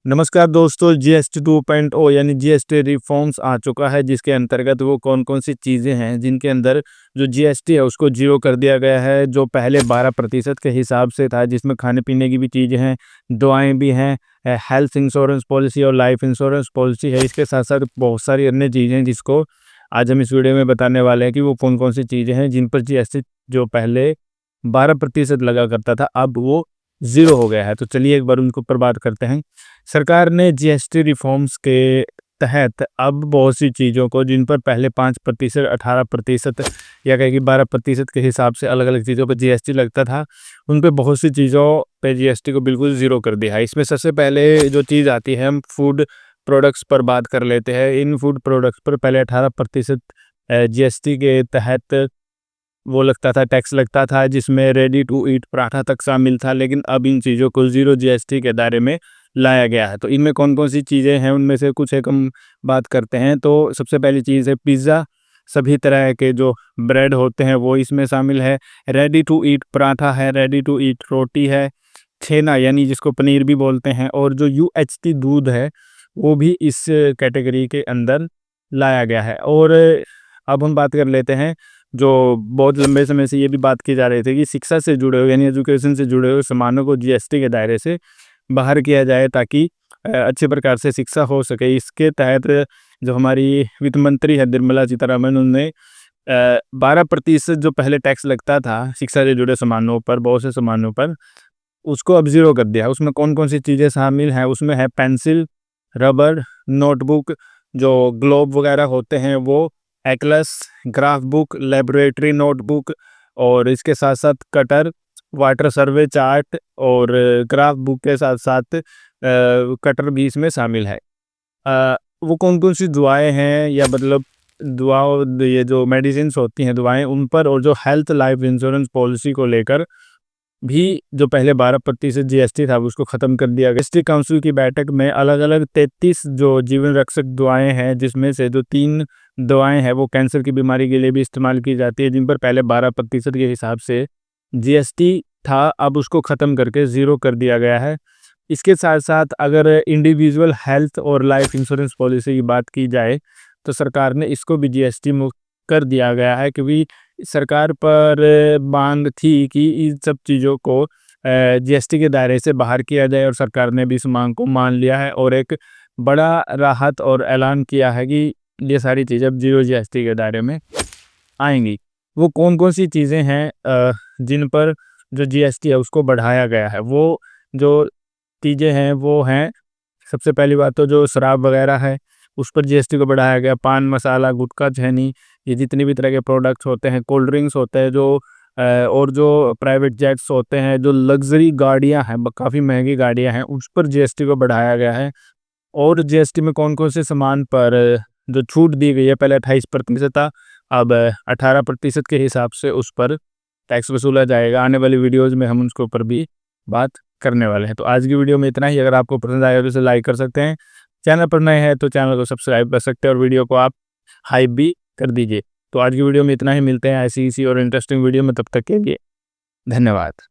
नमस्कार दोस्तों, जीएसटी 2.0 यानी जीएसटी रिफॉर्म्स आ चुका है, जिसके अंतर्गत वो कौन-कौन सी चीज़ें हैं, जिनके अंदर जो जीएसटी है उसको ज़ीरो कर दिया गया है, जो पहले 12% के हिसाब से था, जिसमें खाने-पीने की भी चीज़ें हैं, दवाएँ भी हैं, हेल्थ इंश्योरेंस पॉलिसी और लाइफ इंश्योरेंस पॉलिसी है। इसके साथ-साथ बहुत सारी अन्य चीज़ें हैं, जिसको आज हम इस वीडियो में बताने वाले हैं कि वो कौन-कौन सी चीज़ें हैं, जिन पर जीएसटी जो पहले 12% लगा करता था, अब वो ज़ीरो हो गया है। तो चलिए एक बार उनके ऊपर बात करते हैं। सरकार ने जीएसटी रिफॉर्म्स के तहत अब बहुत सी चीज़ों को, जिन पर पहले 5%, 18% या कहें कि 12% के हिसाब से अलग-अलग चीज़ों पर जीएसटी लगता था, उन पे बहुत सी चीज़ों पे जीएसटी को बिल्कुल ज़ीरो कर दिया है। इसमें सबसे पहले जो चीज़ आती है, हम फूड प्रोडक्ट्स पर बात कर लेते हैं। इन फूड प्रोडक्ट्स पर पहले 18% जीएसटी के तहत वो लगता था, टैक्स लगता था, जिसमें रेडी टू ईट पराठा तक शामिल था। लेकिन अब इन चीज़ों को ज़ीरो जीएसटी के दायरे में लाया गया है। तो इनमें कौन-कौन सी चीज़ें हैं, उनमें से कुछ एक हम बात करते हैं। तो सबसे पहली चीज़ है पिज़्ज़ा, सभी तरह के जो ब्रेड होते हैं वो इसमें शामिल है। रेडी टू ईट पराठा है, रेडी टू ईट रोटी है, छेना यानी जिसको पनीर भी बोलते हैं, और जो यूएचटी दूध है, वो भी इस कैटेगरी के अंदर लाया गया है। और अब हम बात कर लेते हैं, जो बहुत लंबे समय से ये भी बात की जा रही थी कि शिक्षा से जुड़े हुए यानी एजुकेशन से जुड़े हुए सामानों को जीएसटी के दायरे से बाहर किया जाए, ताकि अच्छे प्रकार से शिक्षा हो सके। इसके तहत जो हमारी वित्त मंत्री है निर्मला सीतारमण, उन्होंने 12% जो पहले टैक्स लगता था शिक्षा से जुड़े सामानों पर, बहुत से सामानों पर, उसको अब ज़ीरो कर दिया है। उसमें कौन-कौन सी चीज़ें शामिल हैं, उसमें है पेंसिल, रबर, नोटबुक, जो ग्लोब वगैरह होते हैं वो, Atlas, graph book, laboratory notebook, और इसके साथ-साथ कटर, वाटर सर्वे चार्ट, और ग्राफ बुक के साथ-साथ कटर भी इसमें शामिल है। वो कौन-कौन सी दुआएँ हैं, या मतलब दुआओं, ये जो मेडिसिन्स होती हैं दवाएँ, उन पर, और जो हेल्थ लाइफ इंश्योरेंस पॉलिसी को लेकर भी जो पहले 12% जीएसटी था उसको ख़त्म कर दिया गया। जीएसटी काउंसिल की बैठक में अलग-अलग 33 जो जीवन रक्षक दवाएँ हैं, जिसमें से जो 3 दवाएँ हैं वो कैंसर की बीमारी के लिए भी इस्तेमाल की जाती है, जिन पर पहले 12% के हिसाब से जीएसटी था, अब उसको ख़त्म करके ज़ीरो कर दिया गया है। इसके साथ-साथ अगर इंडिविजुअल हेल्थ और लाइफ इंश्योरेंस पॉलिसी की बात की जाए, तो सरकार ने इसको भी जीएसटी मुक्त कर दिया गया है, क्योंकि सरकार पर मांग थी कि इन सब चीज़ों को जीएसटी के दायरे से बाहर किया जाए, और सरकार ने भी इस मांग को मान लिया है और एक बड़ा राहत और ऐलान किया है कि ये सारी चीज़ें अब ज़ीरो जीएसटी के दायरे में आएँगी। वो कौन-कौन सी चीज़ें हैं जिन पर जो जीएसटी है उसको बढ़ाया गया है? वो जो चीज़ें हैं वो हैं, सबसे पहली बात तो जो शराब वगैरह है, उस पर जीएसटी को बढ़ाया गया। पान मसाला, गुटखा, खैनी, ये जितनी भी तरह के प्रोडक्ट्स होते हैं, कोल्ड ड्रिंक्स होते हैं, जो और जो प्राइवेट जेट्स होते हैं, जो लग्ज़री गाड़ियाँ हैं, ब काफ़ी महँगी गाड़ियाँ हैं, उस पर जीएसटी को बढ़ाया गया है। और जीएसटी में कौन-कौन से सामान पर जो छूट दी गई है, पहले 28% था, अब 18% के हिसाब से उस पर टैक्स वसूला जाएगा। आने वाली वीडियोज़ में हम उसके ऊपर भी बात करने वाले हैं। तो आज की वीडियो में इतना ही। अगर आपको पसंद आया तो इसे लाइक कर सकते हैं। चैनल पर नए हैं तो चैनल को सब्सक्राइब कर सकते हैं, और वीडियो को आप हाइप भी कर दीजिए। तो आज की वीडियो में इतना ही। मिलते हैं ऐसी और इंटरेस्टिंग वीडियो में, तब तक के लिए धन्यवाद।